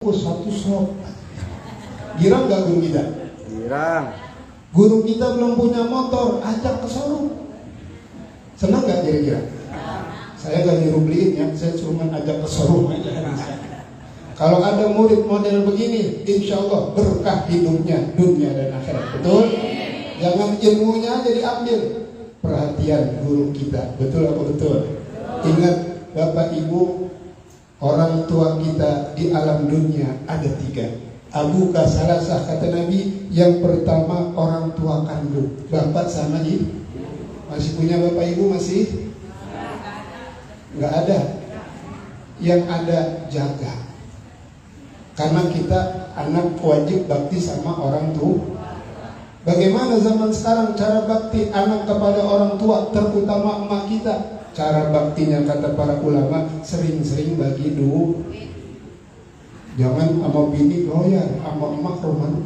satu shop. Girang gak guru kita? Girang. Guru kita belum punya motor, ajak ke showroom. Senang gak kira-kira? Saya gak nyuruh beliin ya, saya cuma ajak ke showroom aja. Kalau ada murid model begini, insya Allah berkah hidupnya, dunia dan akhirat. Betul? Jangan ilmunya aja diambil, perhatian guru kita. Betul apa betul? Ingat Bapak Ibu, orang tua kita di alam dunia ada 3. Abu Kasalasah kata Nabi, yang pertama orang tua kandung, bapak sama ibu. Masih punya bapak ibu masih? Nggak ada. Yang ada jaga. Karena kita anak wajib bakti sama orang tua. Bagaimana zaman sekarang cara bakti anak kepada orang tua, terutama emak kita? Cara baktinya kata para ulama, sering-sering bagi duit. Jangan sama bini goyar, sama emak roman.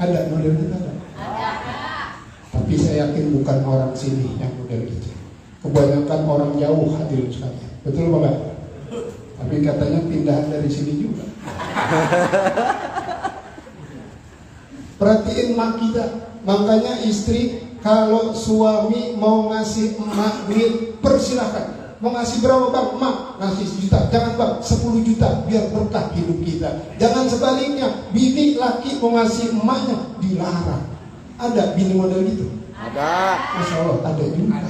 Ada model itu ada. Tapi saya yakin bukan orang sini yang model itu. Kebanyakan orang jauh hadirin sekalian. Betul Bapak? Tapi katanya pindahan dari sini juga. Perhatiin emak kita. Makanya istri, kalau suami mau ngasih emak duit, persilahkan. Mau ngasih berapa bang? Emak ngasih 1 juta. Jangan bang, 10 juta biar berkah hidup kita. Jangan sebaliknya, bini laki mau ngasih emaknya, dilarang. Ada bini model gitu? Ada. Masya Allah ada juga.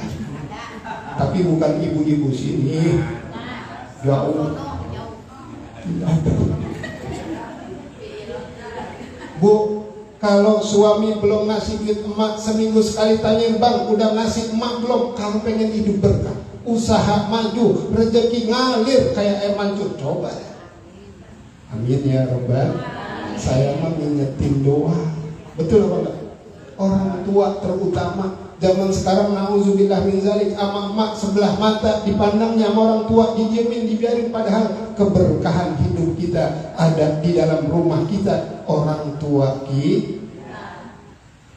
Tapi bukan ibu-ibu sini. Jauh. Tidak ada. Bu, kalau suami belum ngasih duit emak, seminggu sekali tanyain, bang udah ngasih emak belum? Kalau pengen hidup berkah, usaha maju, rezeki ngalir kayak air mancur. Coba ya. Amin ya Rabbal. Saya mah ngingetin doa. Betul apa enggak? Orang tua terutama zaman sekarang, nauzubillah min zalik, ama emak sebelah mata dipandangnya sama orang tua, didiemin, dibiarin, padahal keberkahan hidup kita ada di dalam rumah kita, orang tua kita.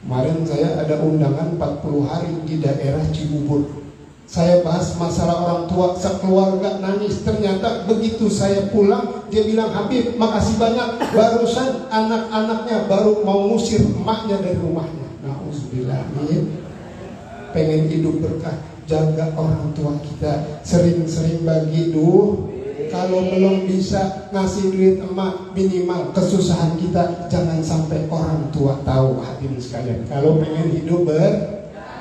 Kemarin saya ada undangan 40 hari di daerah Cibubur. Saya bahas masalah orang tua, sekeluarga nangis. Ternyata begitu saya pulang, dia bilang, Habib makasih banyak, barusan anak-anaknya baru mau ngusir emaknya dari rumahnya. Nauzubillah. Pengen hidup berkah, jaga orang tua kita, sering-sering bagi duit. Kalau belum bisa ngasih duit emak, minimal kesusahan kita jangan sampai orang tua tahu. Hadirin sekalian, kalau pengen hidup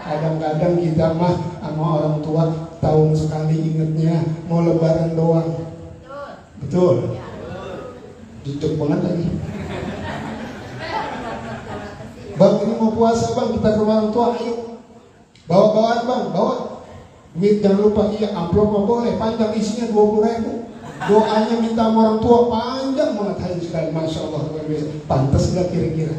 kadang-kadang kita mah sama orang tua tahun sekali ingetnya, mau lebaran doang. Betul? Jujur banget lagi. Bang ini mau puasa bang, kita ke rumah orang tua, ayo. Bawa-bawaan bang, bawa. Duit jangan lupa, iya amplop mah boleh, panjang isinya 20.000. Doanya minta sama orang tua panjang banget, hadirin sekalian, masya Allah luar biasa. Pantas nggak kira-kira?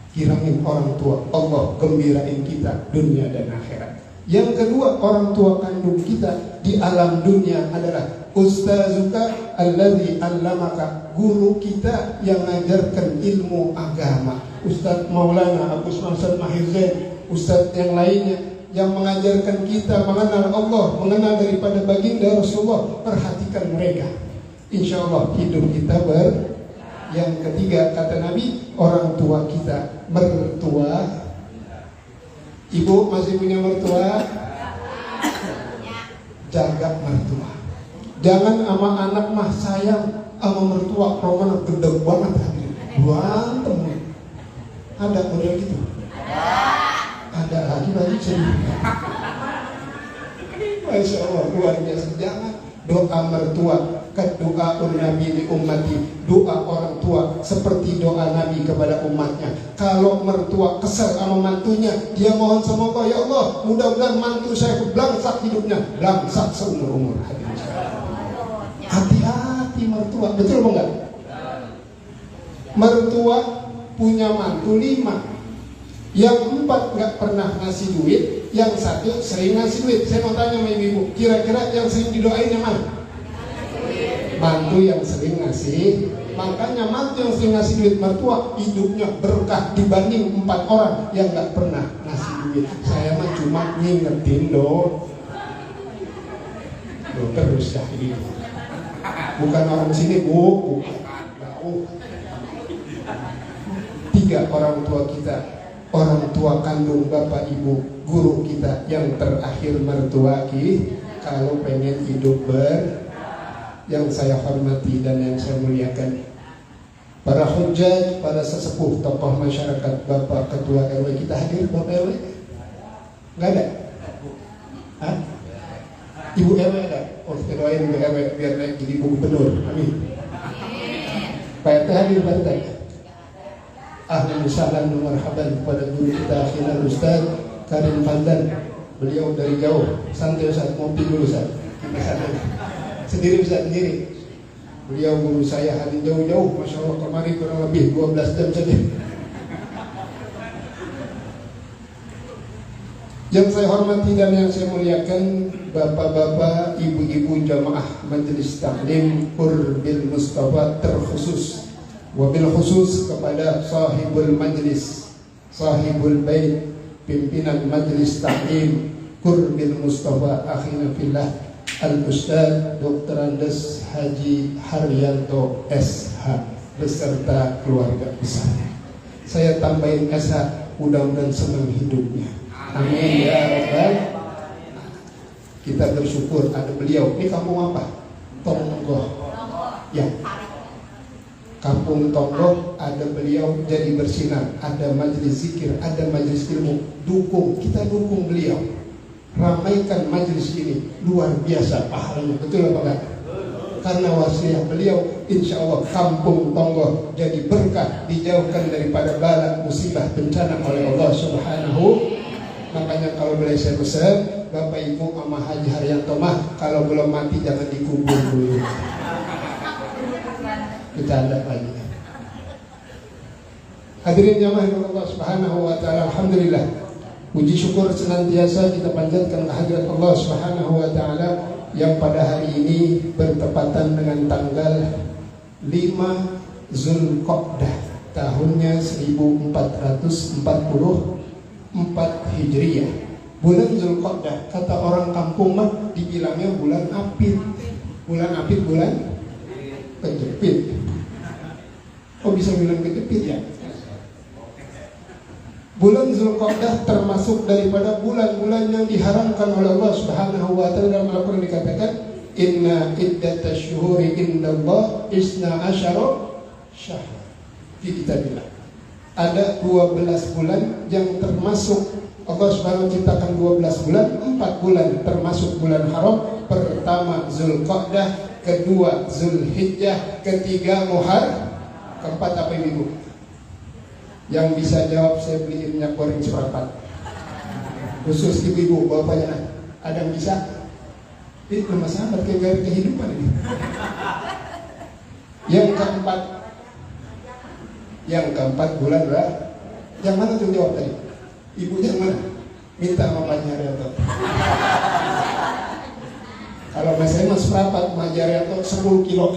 Kirangin orang tua, Allah gembirain kita dunia dan akhirat. Yang kedua, orang tua kandung kita di alam dunia adalah ustazuka alladzi allamaka, guru kita yang mengajarkan ilmu agama. Ustaz Maulana Abu Hasan Mahir Zain, ustaz yang lainnya yang mengajarkan kita mengenal Allah, mengenal daripada baginda Rasulullah. Perhatikan mereka, insya Allah hidup kita Yang ketiga kata Nabi, orang tua kita, mertua. Ibu masih punya mertua? Jaga mertua. Jangan sama anak mah sayang, sama mertua roman gede banget hadirin. Berantem. Ada model gitu? Ada lagi sedih. Masya Allah luar biasa. Jangan doa mertua, doa Nabi di ummati, doa orang tua seperti doa Nabi kepada umatnya. Kalau mertua kesel sama mantunya, dia mohon semoga ya Allah mudah-mudahan mantu saya belangsak hidupnya, belangsak seumur umur. Hati-hati mertua, betul apa enggak? Mertua punya mantu 5, yang 4 nggak pernah ngasih duit, yang 1 sering ngasih duit. Saya mau tanya sama ibu, kira-kira yang sering didoain yang mana? Mantu yang sering ngasih. Makanya mantu yang sering ngasih duit mertua hidupnya berkah dibanding 4 orang yang nggak pernah ngasih duit. Saya mah cuma ngingetin terus ya ini. Bukan orang sini, Bu. Jauh. 3 orang tua kita, orang tua kandung bapak ibu, guru kita yang terakhir mertua kita. Kalau pengen hidup yang saya hormati dan yang saya muliakan, para hujjaj, para sesepuh, tokoh masyarakat, bapak ketua RW kita hadir. Bapak RW nggak ada? Hah? Ibu RW ada? Oh, doain Ibu RW biar naik jadi ibu gubernur. Amin. Pak RT hadir, Pak RT. Ahlan wasahlan wa marhaban kepada guru kita Akhina Ustaz Karim Fadlan. Beliau dari jauh. Santai Ustaz, ngopi dulu Ustaz. Sendiri Ustaz, sendiri. Beliau guru saya hadir jauh-jauh. Masya Allah, kemarin kurang lebih 12 jam saja. Yang saya hormati dan yang saya muliakan, bapak-bapak, ibu-ibu jamaah Majelis Taklim Qurbil Mustafa terkhusus, wabil khusus kepada sahibul majlis, sahibul bait, pimpinan Majelis Taklim Qurbil Mustafa akhina fillah Al-Ustaz Dr. Andes Haji Haryanto SH beserta keluarga besarnya. Saya tambahin SH, mudah-mudahan senang hidupnya. Amin ya Rabbal. Kita bersyukur ada beliau. Ini kampung apa? Tonggo. Ya. Kampung Tonggo ada beliau jadi bersinar. Ada majelis zikir, ada majelis ilmu. Dukung, kita dukung beliau. Ramaikan majelis ini, luar biasa pahalanya. Betul apa enggak? Karena wasiat beliau, insya Allah kampung Tonggo jadi berkah, dijauhkan daripada bala, musibah, bencana oleh Allah Subhanahu. Makanya kalau boleh saya pesan, Bapak Ibu sama Haji Haryanto mah kalau belum mati jangan dikubur dulu. Kita ada lagi. Hadirin jamaah Allah Subhanahu wa taala, alhamdulillah. Puji syukur senantiasa kita panjatkan kehadirat Allah Subhanahu wa taala yang pada hari ini bertepatan dengan tanggal 5 Zulqa'dah, tahunnya 1444 Hijriah. Bulan Zulqa'dah kata orang kampung mah dibilangnya bulan apit. Bulan apit, bulan kejepit. Oh, bisa bilang kejepit ya? Bulan Zulqa'dah termasuk daripada bulan-bulan yang diharamkan oleh Allah Subhanahu wa taala. Dalam Al-Qur'an dikatakan, "Inna iddatash syuhuri indallah isna asyara syahr." Di kitabillah ada 12 bulan yang termasuk Allah Subhanahu wa taala ciptakan 12 bulan, 4 bulan termasuk bulan haram. Pertama Zulqa'dah, kedua Zulhijjah, ketiga Muharram, keempat apa Ibu? Yang bisa jawab saya beliin minyak goreng seperempat. Khusus ibu-ibu, bapaknya ada yang bisa? Ini nama sahabat kayak gaya kehidupan ini. Yang keempat bulan berapa? Yang mana tuh jawab tadi? Ibu yang mana? Minta sama Pak Haryanto. Kalau saya mas seperempat, Pak Haryanto 10 kilo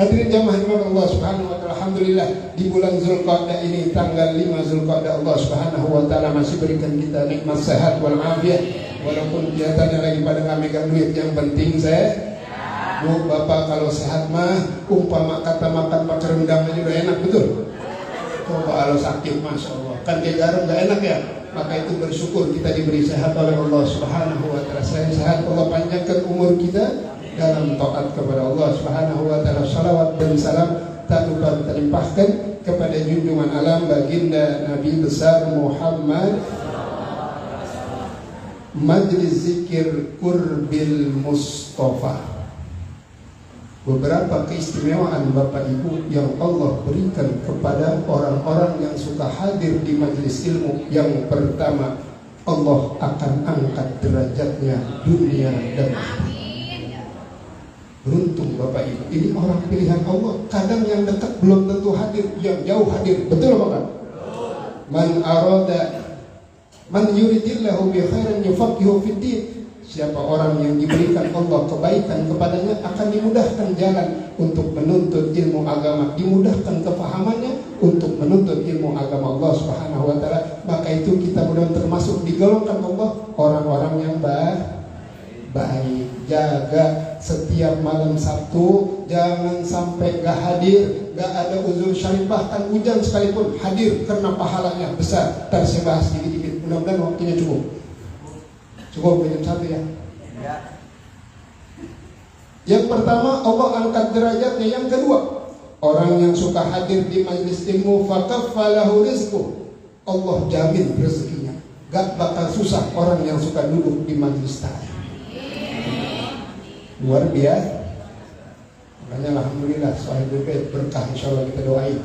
Hadirin jamaah Allah Subhanahu wa taala, alhamdulillah di bulan Zulqa'dah ini tanggal 5 Zulqa'dah Allah Subhanahu wa taala masih berikan kita nikmat sehat wal afiat. Walaupun kelihatannya lagi pada nggak megang duit, yang penting saya Bu, Bapak kalau sehat mah umpama kata makan pakai rendang aja udah enak, betul? Coba kalau sakit, Masya Allah, kan kayak garam gak enak ya. Maka itu bersyukur kita diberi sehat oleh Allah Subhanahu wa taala. Selain sehat, Allah panjangkan umur kita dalam taat kepada Allah Subhanahu wa taala. Salawat dan salam tak lupa kita limpahkan kepada junjungan alam baginda Nabi besar Muhammad. Majelis Zikir Qurbil Mustafa. Beberapa keistimewaan Bapak Ibu yang Allah berikan kepada orang-orang yang suka hadir di majelis ilmu. Yang pertama, Allah akan angkat derajatnya dunia dan akhirat. Beruntung Bapak Ibu, ini orang pilihan Allah. Kadang yang dekat belum tentu hadir, yang jauh hadir. Betul apa kan? Man yuridillahu bi khairan yufaqihu fid din. Siapa orang yang diberikan Allah kebaikan kepadanya akan dimudahkan jalan untuk menuntut ilmu agama, dimudahkan kefahamannya untuk menuntut ilmu agama Allah Subhanahu wa taala. Maka itu kita mudah termasuk digolongkan Allah orang-orang yang baik. Jaga setiap malam Sabtu, jangan sampai gak hadir, gak ada uzur syarif, bahkan hujan sekalipun hadir karena pahalanya besar. Ntar saya bahas dikit-dikit, mudah-mudahan waktunya cukup jam 1 ya. Yang pertama, Allah angkat derajatnya. Yang kedua, orang yang suka hadir di majelis ilmu, fakaffalahu rizquh, Allah jamin rezekinya. Gak bakal susah orang yang suka duduk di majelis taklim. Luar biasa. Makanya alhamdulillah Sahibul Bait berkah, insyaallah kita doain.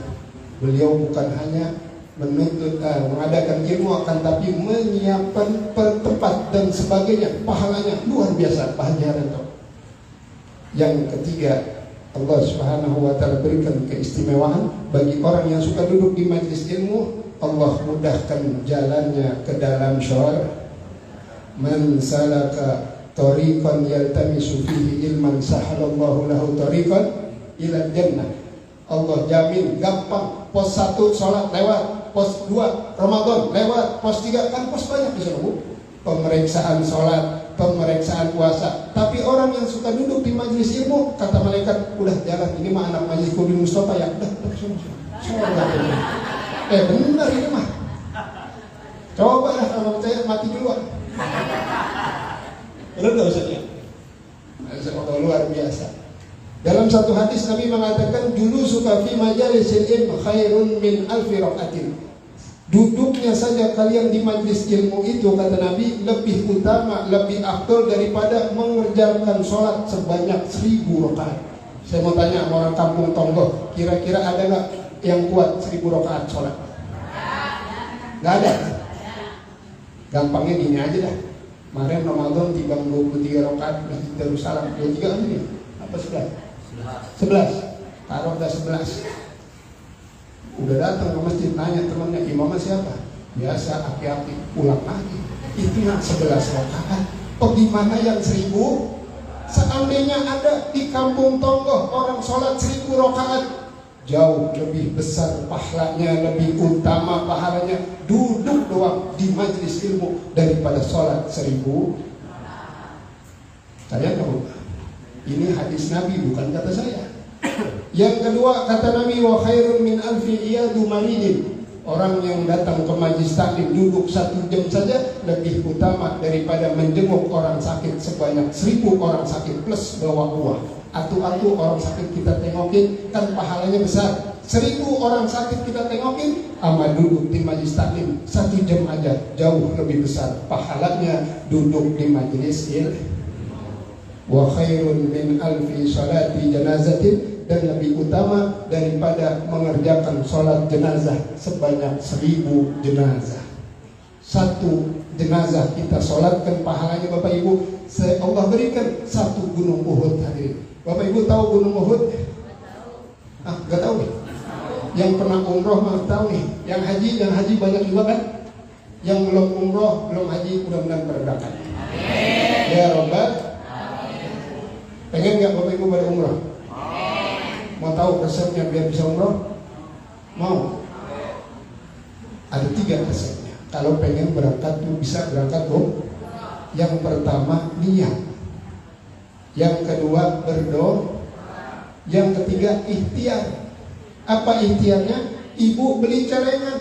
Beliau bukan hanya menuntut mengadakan ilmu, akan tapi menyiapkan tempat dan sebagainya. Pahalanya luar biasa, Pak Haji Haranto. Yang ketiga, Allah Subhanahu wa taala berikan keistimewaan bagi orang yang suka duduk di majelis ilmu. Allah mudahkan jalannya ke dalam syurga. Man salaka tariqan yaltamisu fihi ilman sahalallahu lahu tariqan ila jannah. Allah jamin gampang. Pos 1 sholat lewat, pos 2 Ramadan lewat, pos 3 kan pos banyak di sana, Bu. Pemeriksaan sholat, pemeriksaan puasa. Tapi orang yang suka duduk di majelis ilmu, kata malaikat, udah jalan, ini mah anak majelis Qudin Mustafa ya, udah benar ini mah. Coba lah kalau percaya mati duluan. Benar gak Ustaz ya? Luar biasa. Dalam satu hadis Nabi mengatakan, dulu suka fi majalisil ilm khairun min alfi rakatin. Duduknya saja kalian di majlis ilmu itu, kata Nabi, lebih utama, lebih afdal daripada mengerjakan sholat sebanyak 1000 rakaat. Saya mau tanya sama orang kampung Tonggo, kira-kira ada gak yang kuat 1000 rakaat sholat? Gak ada. Gampangnya gini aja dah. Kemarin Ramadan timbang 23 rakaat Masjid Darussalam, 23 aja nih. Apa 11? Taruh udah 11. Udah datang ke masjid, nanya temannya, imamnya siapa? Biasa, aki-aki, pulang lagi. Itu yang 11 rakaat. Oh gimana yang 1000? Seandainya ada di kampung Tonggo orang sholat 1000 rakaat, jauh lebih besar pahalanya, lebih utama pahalanya duduk doang di majelis ilmu daripada sholat 1000. Saya tahu ini hadis Nabi, bukan kata saya. Yang kedua, kata Nabi, wa khairun min alfi iyadu maridin. Orang yang datang ke majelis taklim duduk 1 jam saja lebih utama daripada menjenguk orang sakit sebanyak 1000 orang sakit plus bawa buah. Atu-atu orang sakit kita tengokin, kan pahalanya besar. 1000 orang sakit kita tengokin, sama duduk di majelis taklim 1 jam aja jauh lebih besar pahalanya duduk di majelis ilmu. Wa khairun min alfi salati janazatin, dan lebih utama daripada mengerjakan sholat jenazah sebanyak 1000 jenazah. 1 jenazah kita sholatkan pahalanya Bapak Ibu, Allah berikan 1 gunung Uhud hadirin. Bapak Ibu tahu gunung Uhud? Gak tahu nih. Yang pernah umroh mah tahu nih. Yang haji banyak juga kan? Yang belum umroh, belum haji, mudah-mudahan berangkat. Ya Rabbal. Pengen gak Bapak Ibu pada umroh? Mau tahu resepnya biar bisa umroh? Mau? Ada 3 resepnya. Kalau pengen berangkat tuh bisa berangkat Bu. Yang pertama niat. Yang kedua berdoa. Yang ketiga ikhtiar. Apa ikhtiarnya? Ibu beli celengan.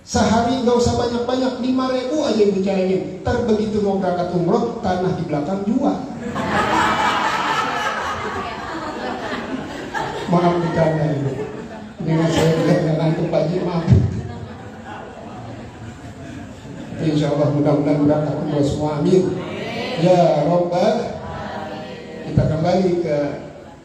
Sehari gak usah banyak-banyak, 5.000 aja ibu celengin. Ntar begitu mau berangkat umroh, tanah di belakang jual. Maaf bercanda ibu. Ini saya bilang ngantuk pagi, maaf. Insya Allah mudah-mudahan berangkat umroh semua, amin. Ya Rabbal. Kita kembali ke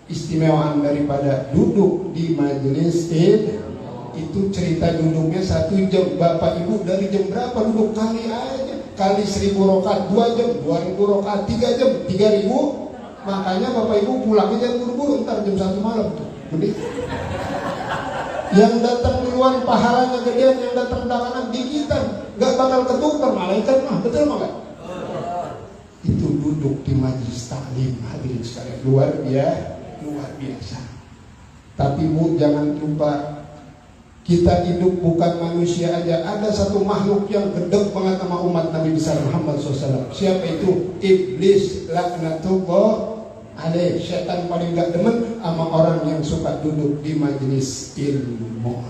istimewaan daripada duduk di majelis ilmu. Itu cerita duduknya 1 jam. Bapak Ibu dari jam berapa duduk? Kali aja. Kali 1000 rakaat 2 jam, 2000 rakaat 3 jam, 3000. Makanya Bapak Ibu pulangnya jangan buru-buru, ntar jam 1 malam tuh. Gede. Yang datang duluan pahalanya gedean, yang datang belakangan digitan. Gak bakal ketukar malaikat mah, betul mah gak? Itu duduk di majelis taklim hadirin sekalian, luar biasa. Tapi Bu jangan lupa Kita hidup bukan manusia aja. Ada satu makhluk yang gedek banget sama umat Nabi besar Muhammad SAW. Siapa itu? Iblis laknatullah alaih. Setan paling gak demen sama orang yang suka duduk di majelis ilmu.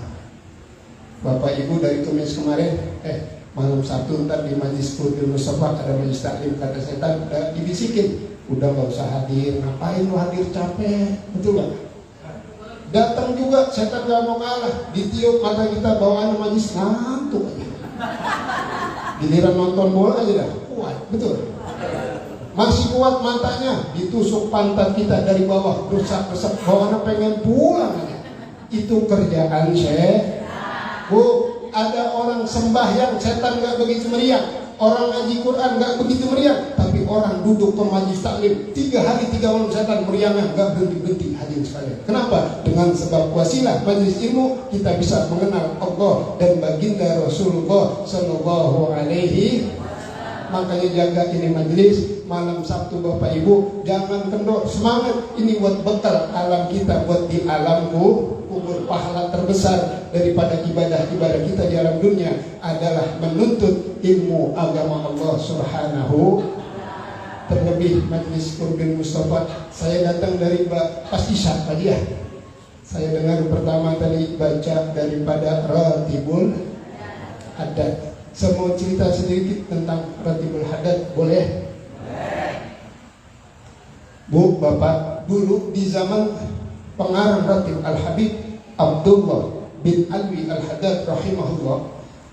Bapak Ibu dari Kemis kemarin, malam Sabtu ntar di majelis Qudil Mustafa ada majelis taklim, kata setan udah dibisikin, udah gak usah hadir, ngapain lu hadir, capek, betul gak? Datang juga, setan gak mau kalah, ditiup mata kita bawaan majelis, ngantuk aja. Giliran nonton bola aja dah kuat, betul. Masih kuat matanya, ditusuk pantat kita dari bawah, rusak-rusak, bawaan pengen pulang aja. Itu kerjaan Bu, ada orang sembahyang, setan gak begitu meriah. Orang ngaji Quran gak begitu meriah. Tapi orang duduk ke majelis taklim 3 hari 3 malam, setan meriahnya gak berhenti-berhenti. Hadirin sekalian, kenapa? Dengan sebab wasilah majelis ilmu kita bisa mengenal Allah dan baginda Rasulullah Sallallahu Alaihi. Makanya jaga ini majelis malam Sabtu Bapak Ibu, jangan kendor, semangat. Ini buat bekal alam kita, buat di alamku kubur. Pahala terbesar daripada ibadah-ibadah kita di alam dunia adalah menuntut ilmu agama Allah Subhanahu. Terlebih majelis Qudil Mustafa, saya datang dari pas Isya tadi ya. Saya dengar pertama tadi baca daripada Ratibul Haddad. Saya mau cerita sedikit tentang Ratibul Haddad, boleh? Bu, Bapak, dulu di zaman pengarang Ratib Al-Habib Abdullah bin Alwi Al-Haddad rahimahullah,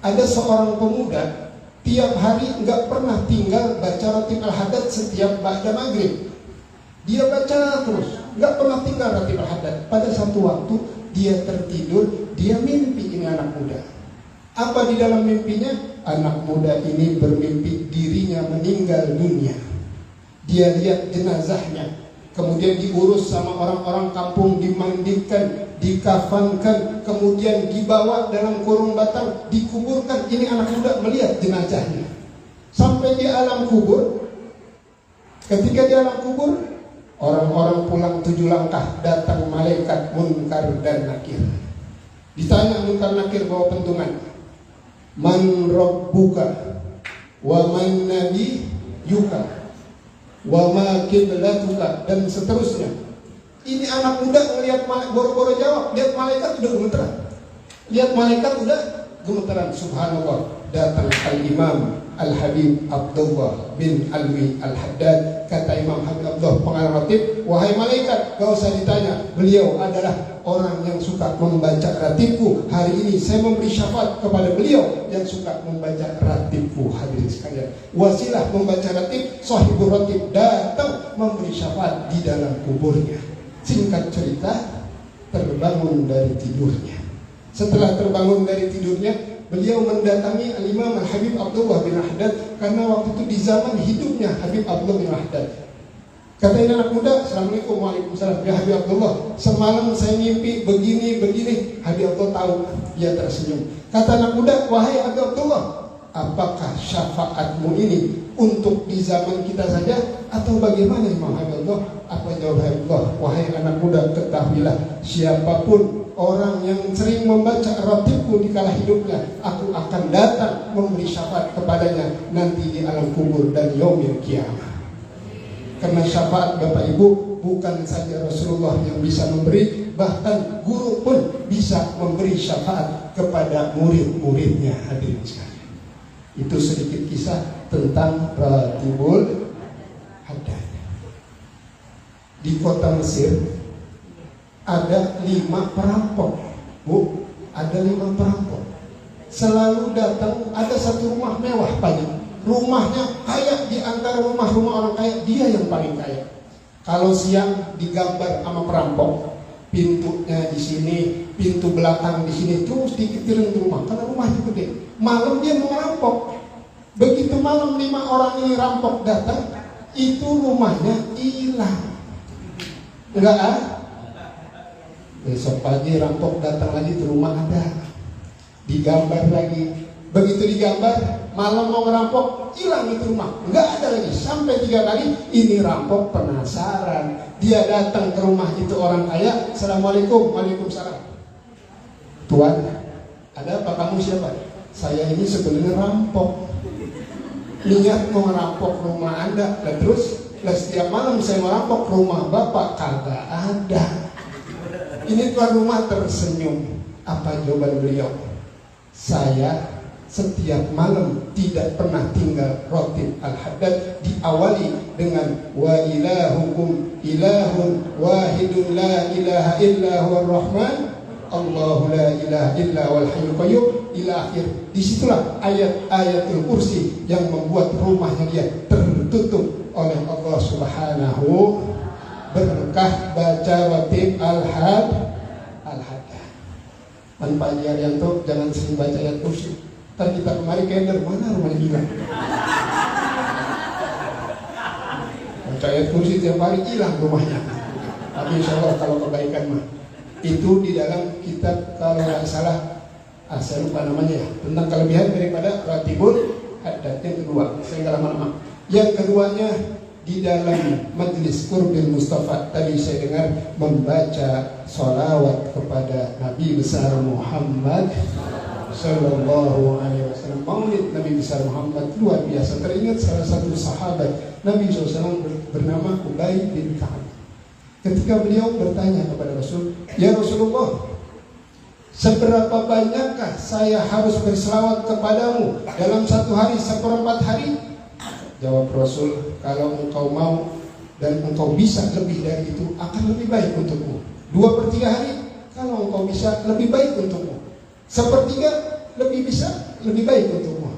ada seorang pemuda tiap hari nggak pernah tinggal baca Ratib Al-Haddad setiap ba'da maghrib. Dia baca terus, nggak pernah tinggal Ratib Al-Haddad. Pada satu waktu dia tertidur, dia mimpi ini anak muda. Apa di dalam mimpinya? Anak muda ini bermimpi dirinya meninggal dunia. Dia lihat jenazahnya, kemudian diurus sama orang-orang kampung, dimandikan, dikafankan, kemudian dibawa dalam kurung batang, dikuburkan. Ini anak muda melihat jenazahnya. Sampai di alam kubur, ketika di alam kubur, orang-orang pulang 7 langkah, datang malaikat Munkar dan Nakir. Ditanya Munkar Nakir bawa pentungan, man rabbuka wa man nabiyuka wa ma qiblatuka, dan seterusnya. Ini anak muda melihat boro-boro jawab, lihat malaikat udah gemeteran. Lihat malaikat udah gemeteran. Subhanallah, datang Al-Imam Al-Habib Abdullah bin Alwi Al-Haddad. Kata Imam Habib Abdullah pengarang Ratib, wahai malaikat, gak usah ditanya, beliau adalah orang yang suka membaca ratibku. Hari ini saya memberi syafaat kepada beliau yang suka membaca ratibku. Hadirin sekalian, wasilah membaca ratib, sahibul ratib datang memberi syafaat di dalam kuburnya. Singkat cerita, terbangun dari tidurnya. Setelah terbangun dari tidurnya, beliau mendatangi Al-Imam Al-Habib Abdullah bin Haddad, karena waktu itu di zaman hidupnya Habib Abdullah bin Haddad. Kata ini anak muda, Assalamualaikum, waalaikumsalam. Ya Habib Abdullah, semalam saya mimpi begini. Habib Abdullah tahu, dia tersenyum. Kata anak muda, wahai Habib Abdullah, apakah syafaatmu ini untuk di zaman kita saja atau bagaimana Imam Habib Abdullah? Apa jawab Habib Abdullah? Wahai anak muda, ketahuilah, siapapun orang yang sering membaca ratibku di kala hidupnya, aku akan datang memberi syafaat kepadanya nanti di alam kubur dan yaumil kiamah. Karena syafaat Bapak Ibu bukan saja Rasulullah yang bisa memberi, bahkan guru pun bisa memberi syafaat kepada murid-muridnya. Hadirin sekalian, itu sedikit kisah tentang Ratibul Haddad. Di kota Mesir ada 5 perampok, Bu, ada 5 perampok. Selalu datang, ada satu rumah mewah pagi. Rumahnya kaya, di antara rumah-rumah orang kaya, dia yang paling kaya. Kalau siang digambar sama perampok, pintunya di sini, pintu belakang di sini, terus dikitirin rumah, karena rumahnya gede. Malam dia mau merampok. Begitu malam 5 orang ini rampok datang, itu rumahnya hilang. Enggak ah? Besok pagi rampok datang lagi, ke rumah ada, digambar lagi. Begitu digambar, malam mau ngerampok, hilang itu rumah, nggak ada lagi. Sampai 3 kali, ini rampok penasaran. Dia datang ke rumah itu orang kaya, Assalamualaikum, waalaikumsalam. Tuan, Ada apa, kamu siapa? Saya ini sebenarnya rampok, niat mau ngerampok rumah Anda. Dan terus setiap malam saya merampok rumah Bapak, kagak ada. Ini tuan rumah tersenyum. Apa jawaban beliau? Saya setiap malam tidak pernah tinggal rotib al-haddad, diawali dengan wa ilahukum ilahun wahidun la ilaha illa huwar rahman Allahu la ilaha illa wal hayyul qayyum ila akhir. Disitulah ayat-ayatul kursi yang membuat rumahnya dia tertutup oleh Allah Subhanahu, berkah baca rotib al-haddad. Pak Haji Arianto jangan sering baca ayat kursi. Ntar kita kemari keder, mana rumahnya hilang. Baca ayat kursi tiap hari hilang rumahnya. Tapi insya Allah kalau kebaikan mah itu di dalam kitab, kalau nggak salah, saya lupa namanya ya, tentang kelebihan daripada ratibul haddad. Yang kedua, saya nggak lama-lama. Yang keduanya di dalam majlis Qurbil Mustafa tadi saya dengar membaca sholawat kepada Nabi besar Muhammad Sallallahu Alaihi Wasallam. Maulid Nabi besar Muhammad luar biasa. Teringat salah satu sahabat Nabi SAW bernama Ubay bin Ka'ab. Ketika beliau bertanya kepada Rasul, ya Rasulullah, seberapa banyakkah saya harus berselawat kepadamu dalam satu hari, seperempat hari? Jawab Rasul, kalau engkau mau dan engkau bisa lebih dari itu, akan lebih baik untukmu. 2/3 hari, kalau engkau bisa lebih baik untukmu. 1/3 lebih bisa, lebih baik untukmu.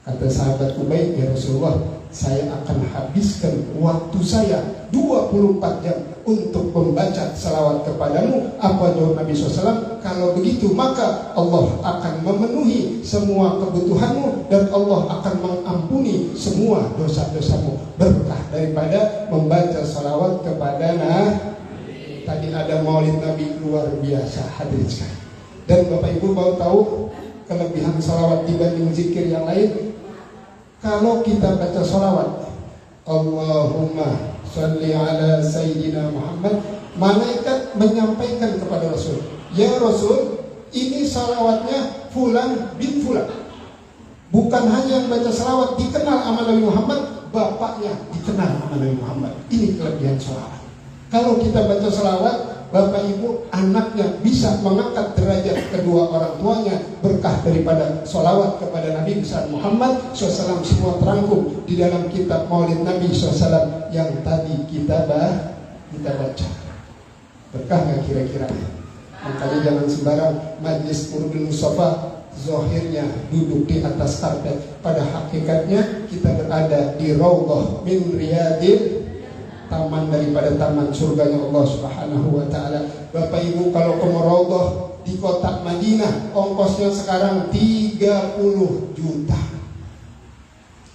Kata sahabat Ubay, ya Rasulullah, saya akan habiskan waktu saya 24 jam untuk membaca salawat kepadamu. Apa jawab Nabi SAW? Kalau begitu maka Allah akan memenuhi semua kebutuhanmu dan Allah akan mengampuni semua dosa-dosamu. Berkah daripada membaca salawat kepada Nabi. Tadi ada maulid Nabi luar biasa, hadirin sekalian. Dan Bapak Ibu mau tahu kelebihan salawat dibanding zikir yang lain? Kalau kita baca salawat, Allahumma sholli ala Sayyidina Muhammad, malaikat menyampaikan kepada Rasul, ya Rasul, ini salawatnya Fulan bin Fulan. Bukan hanya yang baca salawat dikenal sama Nabi Muhammad, bapaknya dikenal sama Nabi Muhammad. Ini kelebihan salawat. Kalau kita baca salawat, Bapak Ibu, anaknya bisa mengangkat derajat kedua orang tuanya. Berkah daripada sholawat kepada Nabi besar Muhammad SAW. Semua terangkum di dalam kitab Maulid Nabi SAW yang tadi kita baca. Berkah nggak kira-kira? Makanya jangan sembarang majlis Qurbil Mustafa zahirnya duduk di atas karpet. Pada hakikatnya kita berada di Raudhah min Riyadil, taman daripada taman surganya Allah Subhanahu wa Ta'ala. Bapak Ibu, kalau ke Raudhah di kota Madinah, ongkosnya sekarang 30 juta.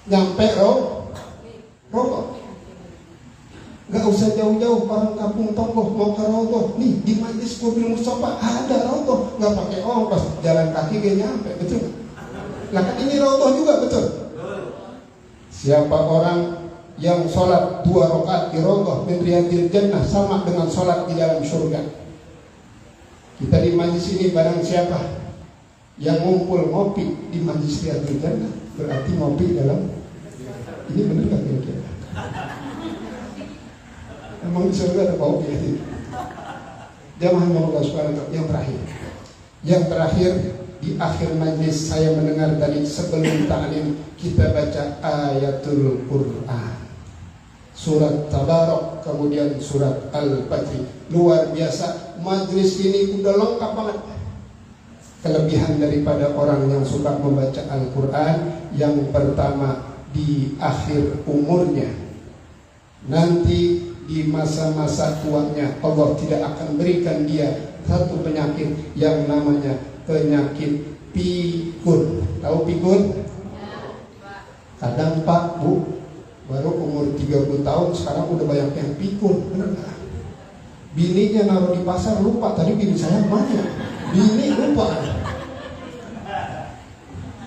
Nyampe Raudhah. Gak usah jauh-jauh orang kampung Tonggoh mau ke Raudhah. Nih di majlis Qurbil Mustafa ada Raudhah, gak pakai ongkos, jalan kaki gak nyampe, betul? Nah kan ini Raudhah juga, betul? Siapa orang yang sholat 2 rakaat di Raudhah min Riyadil Jannah sama dengan sholat di dalam surga. Kita di majlis ini barang siapa yang ngumpul ngopi di majlis Riyadil Jannah, berarti ngopi dalam ini, benar gak kira-kira? Emang di surga ada kopi ya? Jamaah Allah Subhanahu wa Ta'ala. Yang terakhir di akhir majlis saya mendengar tadi sebelum ta'lim kita baca ayatul Quran. Surat Tabarak, kemudian surat Al-Fatih. Luar biasa, majlis ini udah lengkap banget. Kelebihan daripada orang yang suka membaca Al-Quran, yang pertama di akhir umurnya, nanti di masa-masa tuanya Allah tidak akan berikan dia satu penyakit yang namanya penyakit pikun. Tahu pikun? Kadang Pak, Bu, baru umur 30 tahun sekarang udah banyak yang pikun, bener gak? Bininya naruh di pasar lupa, tadi bini saya mana? Bini lupa.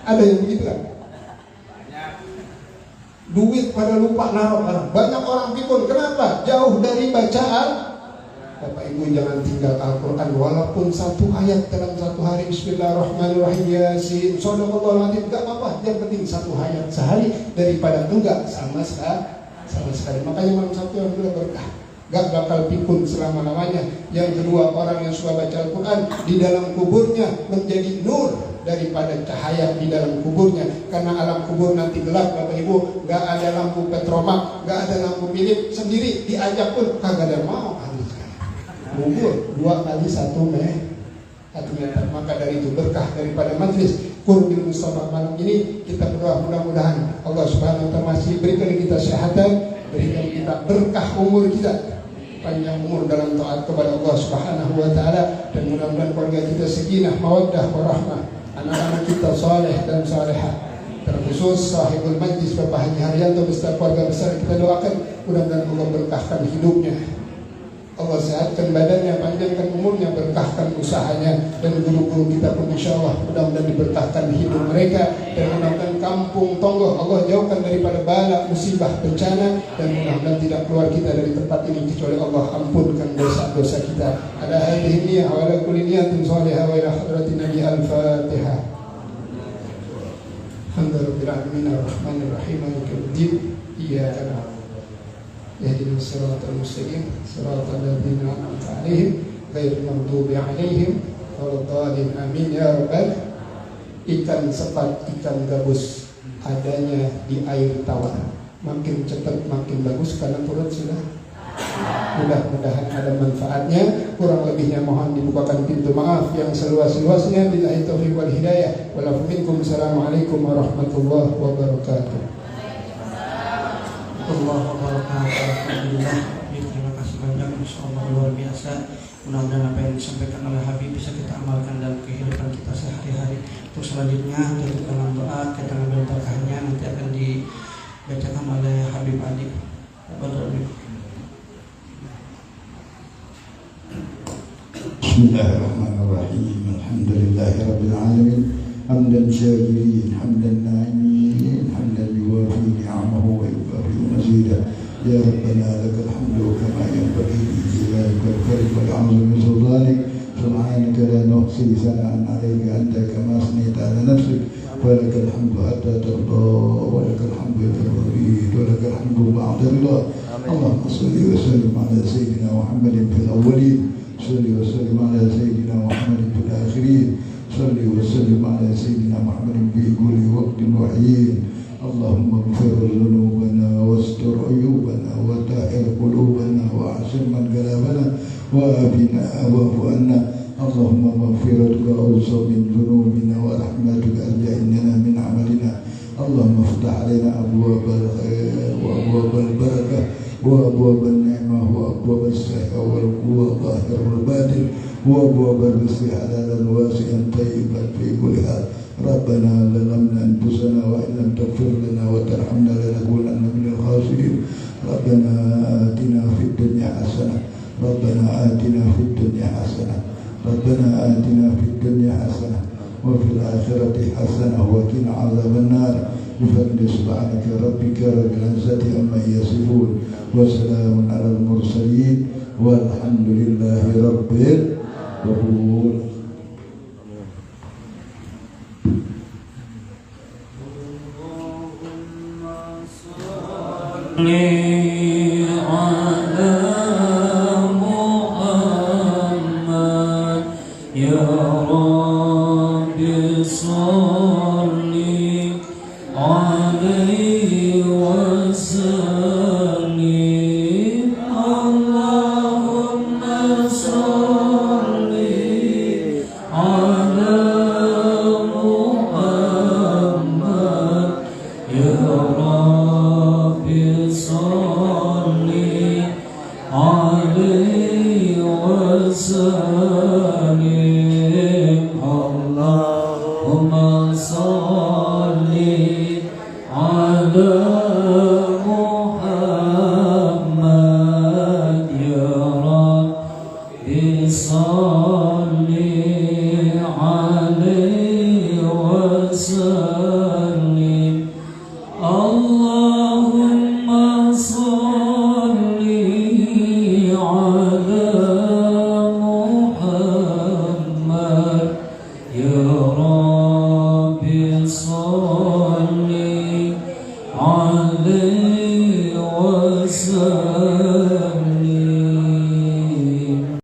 Ada yang begitu kan? Duit pada lupa naruh. Banyak orang pikun, kenapa? Jauh dari bacaan Bapak Ibu jangan tinggal Al-Quran walaupun satu ayat dalam satu hari. Bismillahirrahmanirrahim, Yasin, Shadaqallahul Adzim, gak apa-apa, yang penting satu ayat sehari daripada enggak sama sekali. Makanya malam Sabtu yang berkah, gak bakal pikun selama-lamanya. Yang kedua, orang yang suka baca Al-Quran di dalam kuburnya menjadi nur daripada cahaya di dalam kuburnya. Karena alam kubur nanti gelap Bapak Ibu, gak ada lampu petromak, gak ada lampu Philips, sendiri diajak pun kagak ada mau. Kubur 2 kali 1 meter. Maka dari itu berkah daripada majlis Qurbil Mustafa malam ini, kita berdoa mudah-mudahan Allah Subhanahu wa taala masih berikan kita kesehatan, berikan kita berkah umur kita, panjang umur dalam taat kepada Allah Subhanahu wa taala, dan mudah-mudahan keluarga kita sakinah, mawaddah, warahmah, anak-anak kita saleh dan salehah. Terkhusus sahibul majlis Bapak Haji Haryanto beserta keluarga besar, kita doakan mudah-mudahan Allah berkahkan hidupnya, Allah sehatkan badannya, panjangkan umurnya, berkahkan usahanya, dan guru-guru kita pun insya Allah mudah-mudahan diberkahkan hidup mereka, dan mudah-mudahan kampung tonggo Allah jauhkan daripada bala, musibah, bencana, dan mudah-mudahan tidak keluar kita dari tempat ini kecuali Allah ampunkan dosa-dosa kita. Ada hadhihi niyah wa ala kulli niyatin shalihah wa ila hadratin Nabi al-Fatihah. Alhamdulillahirabbil alamin arrahmanir rahim maliki yaumiddin iyyaka na'budu اهدنا الصراط المستقيم صراط الذين أنعمت عليهم غير المغضوب عليهم ولا الضالين آمين ya rabbal. Ikan sepat, ikan gabus adanya di air tawar, makin cepat makin bagus karena perut sudah. Mudah-mudahan ada manfaatnya. Kurang lebihnya mohon dibukakan pintu maaf yang seluas-luasnya. Billahi taufiq wal hidayah. Wassalamualaikum warahmatullahi wabarakatuh. Alhamdulillah, terima kasih banyak, insyaallah luar biasa. Mudah-mudahan apa yang disampaikan oleh Habib bisa kita amalkan dalam kehidupan kita sehari-hari. Terus selanjutnya kita dalam doa, kita ambil berkahnya nanti akan dibacakan oleh Habib Adi. Bismillahirrahmanirrahim. Alhamdulillahirabbil alamin. Hamdan syakirin, hamdan na'imin, hamdan yuwafi ni'amahu wa yukafi mazidah. Ya Rabbana lakal hamdu kama yanbaghi li jalalika al-karim wal 'azami sultanik. Subhanaka la nuhsi sana'an 'alaika anta kama asnaita 'ala nafsik. Wa lakal hamdu hatta tarda, wa lakal hamdu idza radita, wa lakal hamdu ba'da ridha. Allahumma shalli wa sallim 'ala sayyidina Muhammadin fil awwalin, shalli wa sallim 'ala sayyidina Muhammadin fil akhirin. صل وسلم على سيدنا محمد في كل وقت وحين. اللهم اغفر ذنوبنا واستر عيوبنا وطهر قلوبنا واحسن منقلبنا وآفنا واعف عنا. اللهم مغفرتك أوسع من ذنوبنا ورحمتك أرجى إننا من عملنا. اللهم افتح علينا أبواب الخير وأبواب البركة وأبواب النعمة وأبواب الصحة والقوة ظاهر والباطن وأبواب الرزق حلالا واسعا طيبا في كل حال. ربنا ظلمنا أنفسنا وإن لم تغفر لنا وترحمنا لنكونن من الخاسرين. ربنا آتنا في الدنيا حسنة، ربنا آتنا في الدنيا حسنة، ربنا آتنا في الدنيا حسنة وفي الآخرة حسنة وقنا عذاب النار. بفضل سبحانك ربك رب العزة عما يصفون وسلام على المرسلين والحمد لله رب العالمين. عليه وسلم.